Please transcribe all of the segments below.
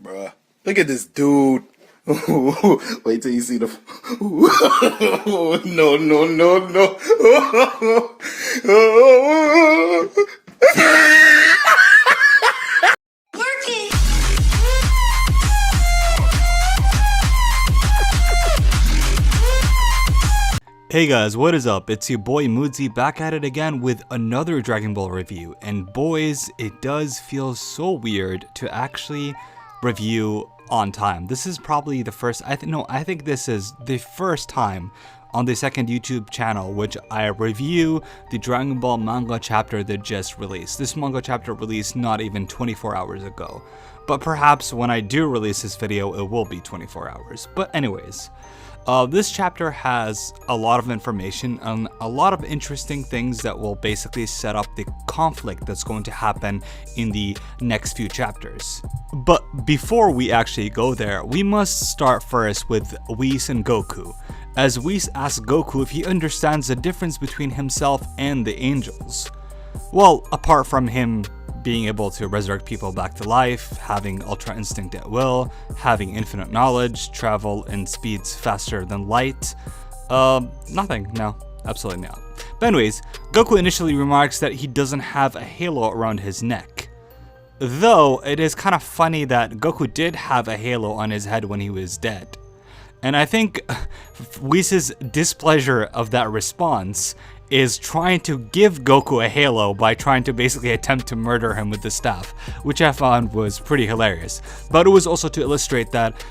Bruh. Look at this dude. Wait till you see the. No, no, no, no. Hey guys, what is up? It's your boy MoodZi back at it again with another Dragon Ball review. And boys, it does feel so weird to actually review on time. This is probably the first, I think this is the first time on the second YouTube channel which I review the Dragon Ball manga chapter that just released. This manga chapter released not even 24 hours ago. But perhaps when I do release this video, it will be 24 hours. But anyways. This chapter has a lot of information and a lot of interesting things that will basically set up the conflict that's going to happen in the next few chapters. But before we actually go there, we must start first with Whis and Goku, as Whis asks Goku if he understands the difference between himself and the angels. Well, apart from him being able to resurrect people back to life, having Ultra Instinct at will, having infinite knowledge, travel in speeds faster than light. Nothing, no, absolutely not. But anyways, Goku initially remarks that he doesn't have a halo around his neck. Though, it is kind of funny that Goku did have a halo on his head when he was dead. And I think Whis' displeasure of that response is trying to give Goku a halo by trying to basically attempt to murder him with the staff, which I found was pretty hilarious. But it was also to illustrate that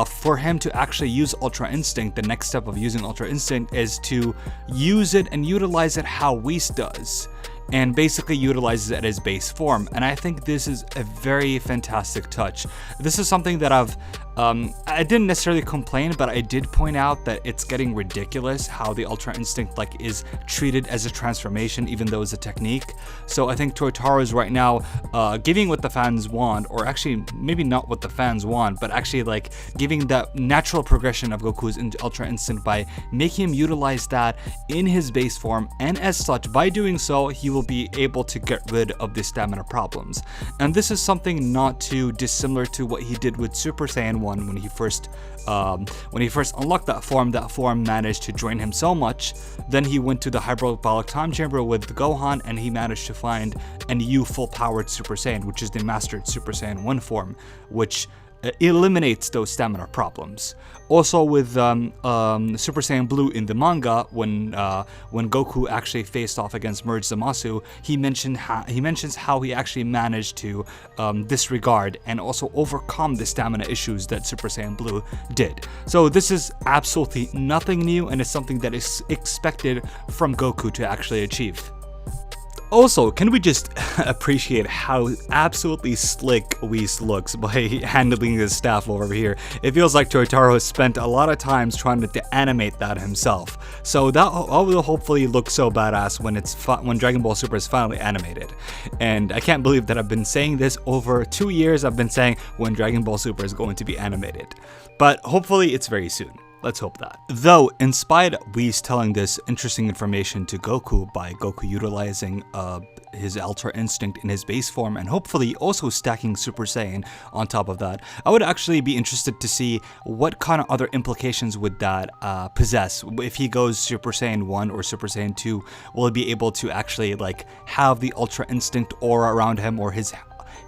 for him to actually use Ultra Instinct, the next step of using Ultra Instinct is to use it and utilize it how Whis does, and basically utilizes it as base form. And I think this is a very fantastic touch. This is something that I didn't necessarily complain, but I did point out that it's getting ridiculous how the Ultra Instinct is treated as a transformation, even though it's a technique. So I think Toyotaro is right now giving what the fans want, or actually maybe not what the fans want, but actually giving that natural progression of Goku's Ultra Instinct by making him utilize that in his base form, and as such, by doing so, he will be able to get rid of the stamina problems. And this is something not too dissimilar to what he did with Super Saiyan 1 when he first unlocked that form managed to drain him so much. Then he went to the hyperbolic time chamber with Gohan, and he managed to find a new full-powered Super Saiyan, which is the mastered Super Saiyan 1 form, which eliminates those stamina problems. Also with Super Saiyan Blue in the manga, when Goku actually faced off against Merge Zamasu, he mentions how he actually managed to disregard and also overcome the stamina issues that Super Saiyan Blue did. So this is absolutely nothing new, and it's something that is expected from Goku to actually achieve. Also, can we just appreciate how absolutely slick Whis looks by handling his staff over here? It feels like Toyotaro has spent a lot of times trying to animate that himself. So that will hopefully look so badass when Dragon Ball Super is finally animated. And I can't believe that I've been saying this over 2 years. I've been saying when Dragon Ball Super is going to be animated. But hopefully it's very soon. Let's hope that. Though, in spite of Whis telling this interesting information to Goku by Goku utilizing his Ultra Instinct in his base form, and hopefully also stacking Super Saiyan on top of that, I would actually be interested to see what kind of other implications would that possess. If he goes Super Saiyan 1 or Super Saiyan 2, will he be able to actually have the Ultra Instinct aura around him, or his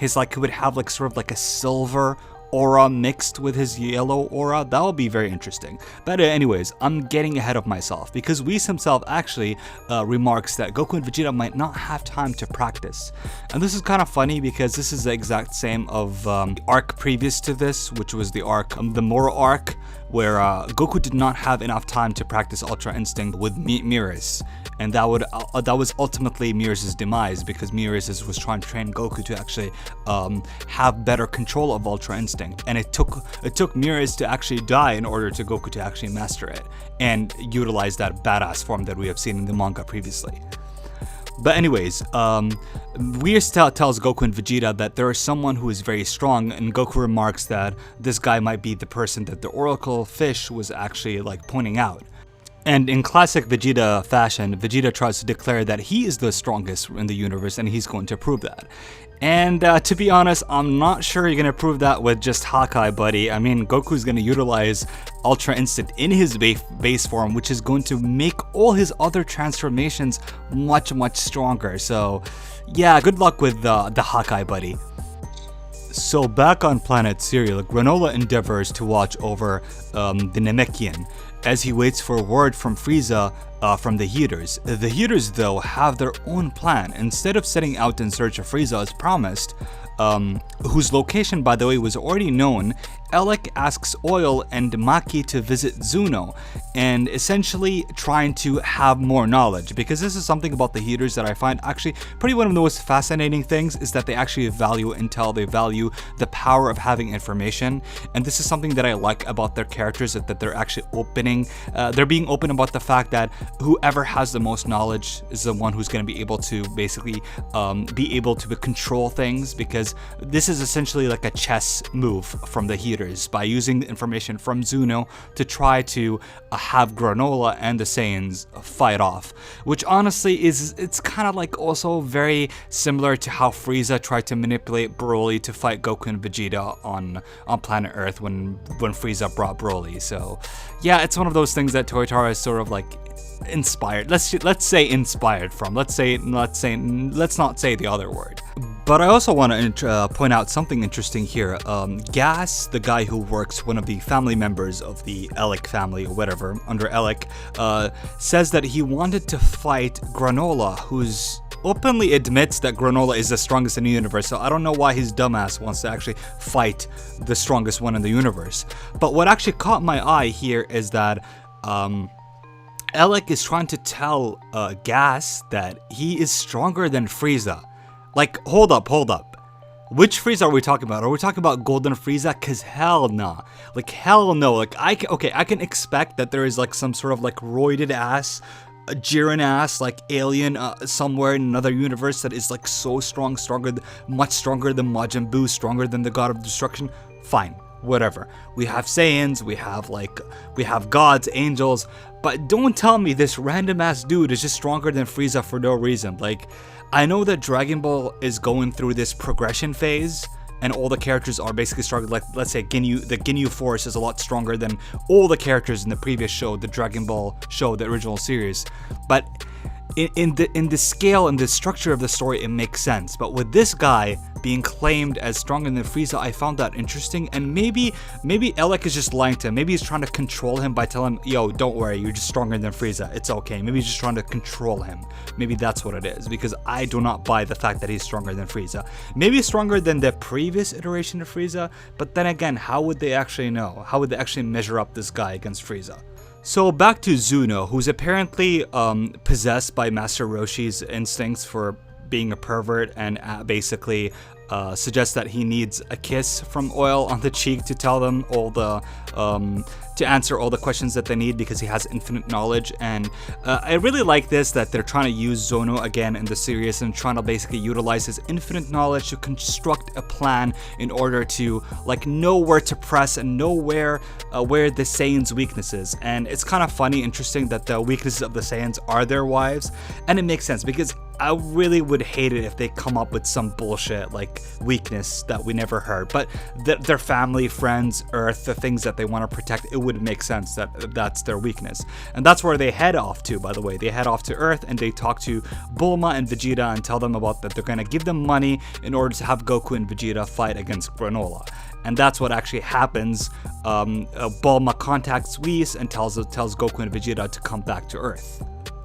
he would have sort of a silver aura mixed with his yellow aura? That would be very interesting. But anyways, I'm getting ahead of myself, because Whis himself actually remarks that Goku and Vegeta might not have time to practice. And this is kind of funny, because this is the exact same of the arc previous to this, which was the arc, the Moro arc, where Goku did not have enough time to practice Ultra Instinct with Mirrors. And that was ultimately Mirrors' demise, because Mirrors was trying to train Goku to actually have better control of Ultra Instinct, and it took Mirrors to actually die in order to Goku to actually master it and utilize that badass form that we have seen in the manga previously. But anyways, Whis tells Goku and Vegeta that there is someone who is very strong, and Goku remarks that this guy might be the person that the Oracle Fish was actually pointing out. And in classic Vegeta fashion, Vegeta tries to declare that he is the strongest in the universe and he's going to prove that. And to be honest, I'm not sure you're going to prove that with just Hakai, buddy. I mean, Goku's going to utilize Ultra Instinct in his base form, which is going to make all his other transformations much, much stronger. So yeah, good luck with the Hakai, buddy. So back on planet Cereal, Granola endeavors to watch over the Namekian as he waits for word from Frieza from the Heaters. The Heaters, though, have their own plan. Instead of setting out in search of Frieza as promised, whose location, by the way, was already known, Alec asks Oil and Maki to visit Zuno and essentially trying to have more knowledge, because this is something about the Heaters that I find actually pretty one of the most fascinating things, is that they actually value intel, they value the power of having information, and this is something that I like about their characters, that they're actually they're being open about the fact that whoever has the most knowledge is the one who's going to be able to basically control things, because this is essentially like a chess move from the Heaters by using the information from Zuno to try to have Granola and the Saiyans fight off, which honestly it's kind of like also very similar to how Frieza tried to manipulate Broly to fight Goku and Vegeta on planet Earth when Frieza brought Broly. So yeah, it's one of those things that Toyotaro is sort of like inspired. Let's say inspired from. Let's not say the other word. But I also want to point out something interesting here. Gas, the guy who works, one of the family members of the Alec family or whatever, under Alec, says that he wanted to fight Granola, who's openly admits that Granola is the strongest in the universe, so I don't know why his dumbass wants to actually fight the strongest one in the universe. But what actually caught my eye here is that Alec is trying to tell Gas that he is stronger than Frieza. Like, hold up. Which Frieza are we talking about? Are we talking about Golden Frieza? Cause hell nah. Like, hell no. Like, I can expect that there is like some sort of like roided ass, Jiren ass, like alien somewhere in another universe that is like so strong, much stronger than Majin Buu, stronger than the God of Destruction. Fine, whatever. We have Saiyans, we have gods, angels, but don't tell me this random ass dude is just stronger than Frieza for no reason. Like, I know that Dragon Ball is going through this progression phase, and all the characters are basically stronger. Like, let's say the Ginyu Force is a lot stronger than all the characters in the previous show, the Dragon Ball show, the original series. But in the scale and the structure of the story, it makes sense. But with this guy being claimed as stronger than Frieza, I found that interesting. And maybe Alec is just lying to him. Maybe he's trying to control him by telling him, yo, don't worry, you're just stronger than Frieza, it's okay. Maybe he's just trying to control him. Maybe that's what it is, because I do not buy the fact that he's stronger than Frieza. Maybe he's stronger than the previous iteration of Frieza, but then again, how would they actually know? How would they actually measure up this guy against Frieza? So back to Zuno, who's apparently possessed by Master Roshi's instincts for being a pervert, and basically suggests that he needs a kiss from Oil on the cheek to tell them all the to answer all the questions that they need, because he has infinite knowledge. And I really like this, that they're trying to use Zono again in the series and trying to basically utilize his infinite knowledge to construct a plan in order to like know where to press and know where the Saiyans' weaknesses. And it's kind of funny, interesting that the weaknesses of the Saiyans are their wives, and it makes sense, because I really would hate it if they come up with some bullshit like weakness that we never heard. But their family, friends, Earth, the things that they want to protect, it would make sense that that's their weakness. And that's where they head off to, by the way. They head off to Earth and they talk to Bulma and Vegeta and tell them about that they're going to give them money in order to have Goku and Vegeta fight against Granola. And that's what actually happens. Bulma contacts Whis and tells Goku and Vegeta to come back to Earth.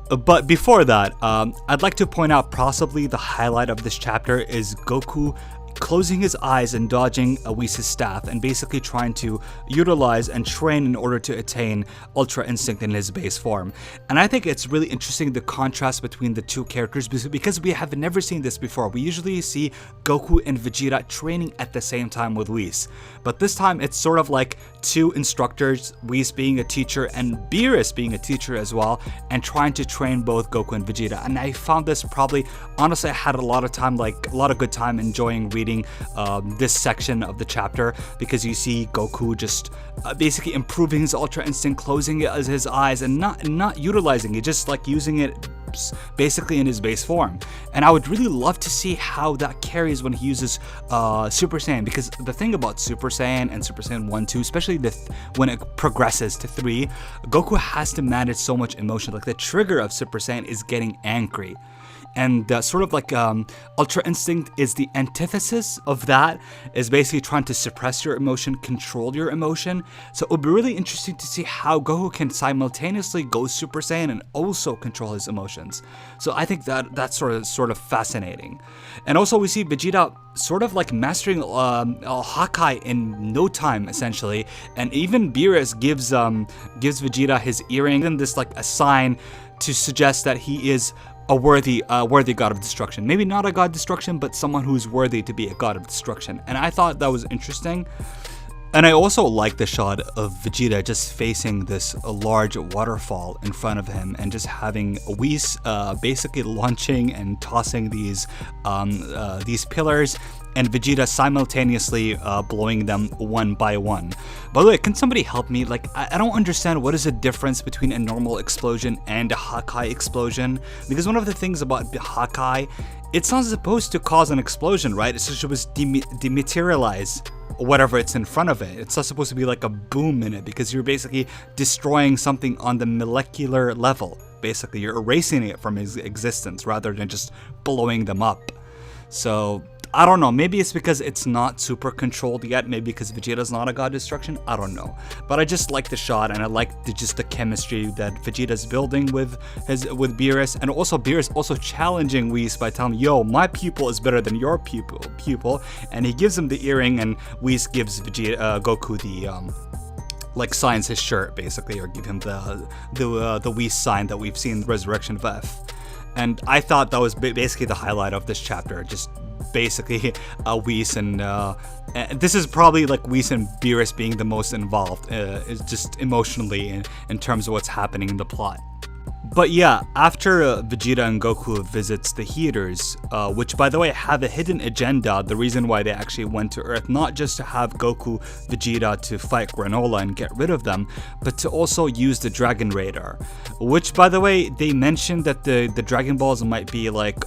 But before that, I'd like to point out possibly the highlight of this chapter is Goku closing his eyes and dodging Whis' staff and basically trying to utilize and train in order to attain Ultra Instinct in his base form. And I think it's really interesting, the contrast between the two characters, because we have never seen this before. We usually see Goku and Vegeta training at the same time with Whis, but this time it's sort of like two instructors, Whis being a teacher and Beerus being a teacher as well, and trying to train both Goku and Vegeta. And I found this probably, honestly, I had a lot of good time enjoying reading this section of the chapter, because you see Goku just basically improving his Ultra Instinct, closing it as his eyes, and not utilizing it, just like using it basically in his base form. And I would really love to see how that carries when he uses Super Saiyan, because the thing about Super Saiyan and Super Saiyan 1, 2, especially when it progresses to 3, Goku has to manage so much emotion. Like the trigger of Super Saiyan is getting angry. And sort of like Ultra Instinct is the antithesis of that, is basically trying to suppress your emotion, control your emotion. So it would be really interesting to see how Goku can simultaneously go Super Saiyan and also control his emotions. So I think that's sort of fascinating. And also we see Vegeta sort of like mastering Hakai in no time, essentially. And even Beerus gives Vegeta his earring, and this like a sign to suggest that he is a worthy god of destruction. Maybe not a god of destruction, but someone who's worthy to be a god of destruction. And I thought that was interesting. And I also like the shot of Vegeta just facing this large waterfall in front of him, and just having Whis basically launching and tossing these pillars, and Vegeta simultaneously blowing them one by one. By the way, can somebody help me? Like, I don't understand what is the difference between a normal explosion and a Hakai explosion. Because one of the things about Hakai, it's not supposed to cause an explosion, right? It's supposed to dematerialize whatever it's in front of it. It's not supposed to be like a boom in it, because you're basically destroying something on the molecular level. Basically, you're erasing it from its existence rather than just blowing them up. So I don't know, maybe it's because it's not super controlled yet, maybe because Vegeta's not a god of destruction, I don't know. But I just like the shot, and I like just the chemistry that Vegeta's building with Beerus, and also Beerus also challenging Whis by telling him, yo, my pupil is better than your pupil, and he gives him the earring, and Whis gives Goku the like signs his shirt basically, or give him the Whis sign that we've seen in Resurrection of F. And I thought that was basically the highlight of this chapter, just basically Whis and this is probably like Whis and Beerus being the most involved, is just emotionally in terms of what's happening in the plot. But yeah, after Vegeta and Goku visits the Heaters, which by the way have a hidden agenda, the reason why they actually went to Earth, not just to have Goku, Vegeta to fight Granola and get rid of them, but to also use the Dragon Radar, which by the way, they mentioned that the Dragon Balls might be like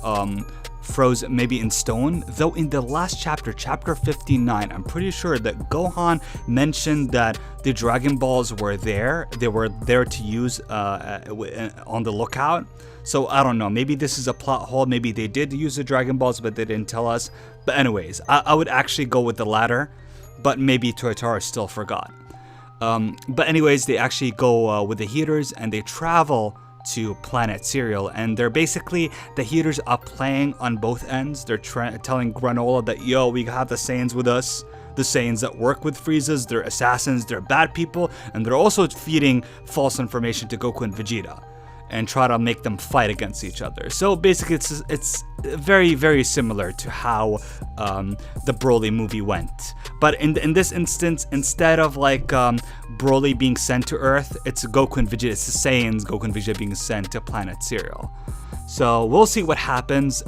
frozen maybe in stone, though in the last chapter, chapter 59, I'm pretty sure that Gohan mentioned that the Dragon Balls were there. They were there to use on the lookout. So I don't know, maybe this is a plot hole, maybe they did use the Dragon Balls but they didn't tell us. But anyways, I would actually go with the latter, but maybe Toyotaro still forgot. But anyways, they actually go with the Heaters, and they travel to Planet Cereal, and they're basically, the Heaters are playing on both ends. They're telling Granola that, yo, we have the Saiyans with us, the Saiyans that work with Friezas, they're assassins, they're bad people, and they're also feeding false information to Goku and Vegeta and try to make them fight against each other. So basically it's very, very similar to how the Broly movie went. But in this instance, instead of like Broly being sent to Earth, it's Goku and Vegeta, it's the Saiyans, Goku and Vegeta being sent to Planet Cereal. So we'll see what happens.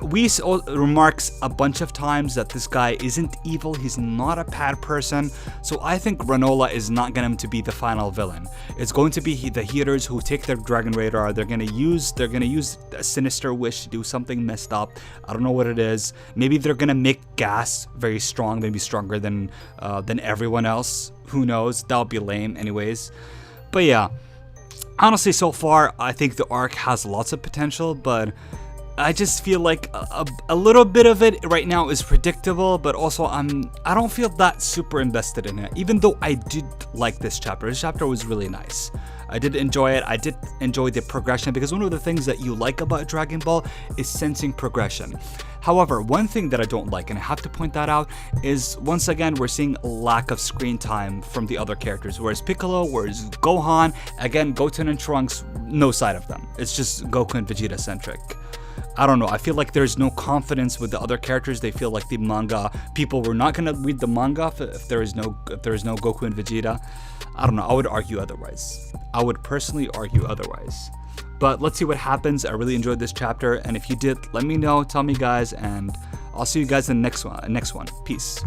Whis remarks a bunch of times that this guy isn't evil, he's not a bad person. So I think Granola is not going to be the final villain. It's going to be the Heaters who take their Dragon Radar. They're gonna use a sinister wish to do something messed up. I don't know what it is. Maybe they're gonna make gas very strong, maybe stronger than everyone else. Who knows? That'll be lame, anyways. But yeah. Honestly, so far, I think the arc has lots of potential, but I just feel like a little bit of it right now is predictable, but also I don't feel that super invested in it, even though I did like this chapter. This chapter was really nice. I did enjoy it. I did enjoy the progression, because one of the things that you like about Dragon Ball is sensing progression. However, one thing that I don't like, and I have to point that out, is once again we're seeing a lack of screen time from the other characters. Whereas Piccolo, whereas Gohan, again, Goten and Trunks, no side of them. It's just Goku and Vegeta centric. I don't know, I feel like there's no confidence with the other characters. They feel like the manga, people were not gonna read the manga if there is no Goku and Vegeta. I don't know, I would argue otherwise. I would personally argue otherwise. But let's see what happens. I really enjoyed this chapter, and if you did, let me know, tell me guys, and I'll see you guys in the next one. Peace.